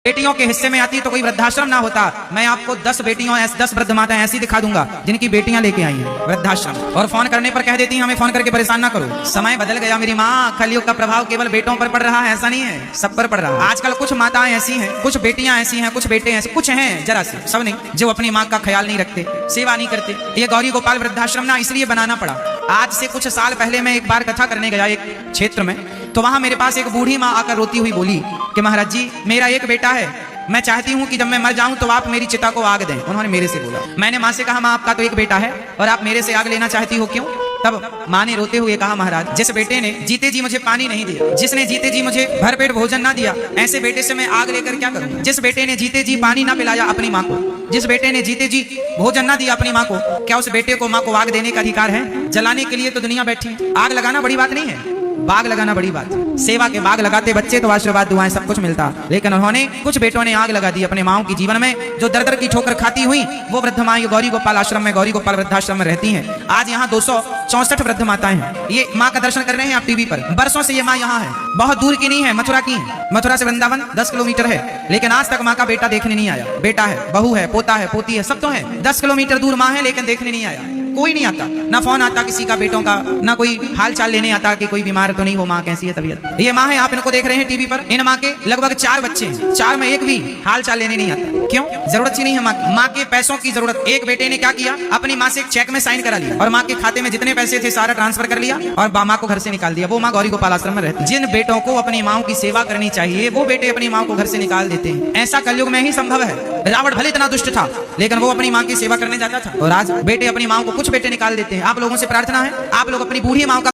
बेटियों के हिस्से में आती तो कोई वृद्धाश्रम ना होता। मैं आपको 10 बेटियों 10 वृद्ध माताएं ऐसी दिखा दूंगा जिनकी बेटियां लेके आई हैं वृद्धाश्रम, और फोन करने पर कह देती हैं हमें फोन करके परेशान ना करो। समय बदल गया मेरी माँ, कलयुग का प्रभाव केवल बेटों पर पड़ रहा है ऐसा नहीं है, सब पर पड़ रहा है। आजकल कुछ माताएं ऐसी हैं, कुछ बेटियां ऐसी हैं, कुछ बेटे ऐसे, कुछ हैं जरा से, सब नहीं, जो अपनी माँ का ख्याल नहीं रखते, सेवा नहीं करते। ये गौरी गोपाल वृद्धाश्रम ना इसलिए बनाना पड़ा। आज से कुछ साल पहले मैं एक बार कथा करने गया एक क्षेत्र में, तो वहां मेरे पास एक बूढ़ी माँ आकर रोती हुई बोली कि महाराज जी मेरा एक बेटा है, मैं चाहती हूँ कि जब मैं मर जाऊं तो आप मेरी चिता को आग दें। उन्होंने मेरे से बोला। मैंने माँ से कहा माँ आपका तो एक बेटा है और आप मेरे से आग लेना चाहती हो, क्यों? तब माँ ने रोते हुए कहा महाराज जिस बेटे ने जीते जी मुझे पानी नहीं दिया, जिसने जीते जी मुझे भरपेट भोजन ना दिया, ऐसे बेटे से मैं आग लेकर क्या करूँ? जिस बेटे ने जीते जी पानी ना पिलाया अपनी माँ को, जिस बेटे ने जीते जी भोजन ना दिया अपनी माँ को, क्या उस बेटे को माँ को आग देने का अधिकार है? जलाने के लिए तो दुनिया बैठी है। आग लगाना बड़ी बात नहीं है, बाग लगाना बड़ी बात। सेवा के बाग लगाते बच्चे तो आशीर्वाद दुआएं सब कुछ मिलता, लेकिन उन्होंने, कुछ बेटों ने आग लगा दी अपने माओ की जीवन में, जो दर दर की ठोकर खाती हुई वो वृद्ध माँ गौरी गोपाल आश्रम में, गौरी गोपाल वृद्धाश्रम में रहती हैं। आज यहाँ 264 वृद्ध माताएं हैं। ये माँ का दर्शन कर रहे हैं आप टीवी पर। बरसों से ये माँ यहाँ है, बहुत दूर की नहीं है, मथुरा की है। मथुरा से वृंदावन 10 किलोमीटर है, लेकिन आज तक माँ का बेटा देखने नहीं आया। बेटा है, बहू है, पोता है, पोती है, सब तो है। 10 किलोमीटर दूर माँ है, लेकिन देखने नहीं आया। कोई नहीं आता, ना फोन आता किसी का बेटों का, ना कोई हाल चाल लेने आता कि कोई बीमार तो नहीं हो, माँ कैसी है तबीयत। ये माँ है, आप इनको देख रहे हैं टीवी पर। इन माँ के लगभग 4 बच्चे हैं, 4 में एक भी हाल चाल लेने नहीं आता। क्यों? जरूरत ही नहीं है माँ की। माँ के पैसों की जरूरत। एक बेटे ने क्या किया, अपनी माँ से एक चेक में साइन करा लिया और माँ के खाते में जितने पैसे थे सारा ट्रांसफर कर लिया और माँ को घर से निकाल दिया। वो माँ गौरी गोपाल आश्रम में रहती। जिन बेटों को अपनी माँ की सेवा करनी चाहिए वो बेटे अपनी माँ को घर से निकाल देते हैं। ऐसा कलयुग में ही संभव है। रावण भले इतना दुष्ट था, लेकिन वो अपनी माँ की सेवा करने जाता था, और आज बेटे अपनी माँ को, कुछ बेटे निकाल देते हैं। आप लोगों से प्रार्थना है, आप लोग अपनी बूढ़ी माँ का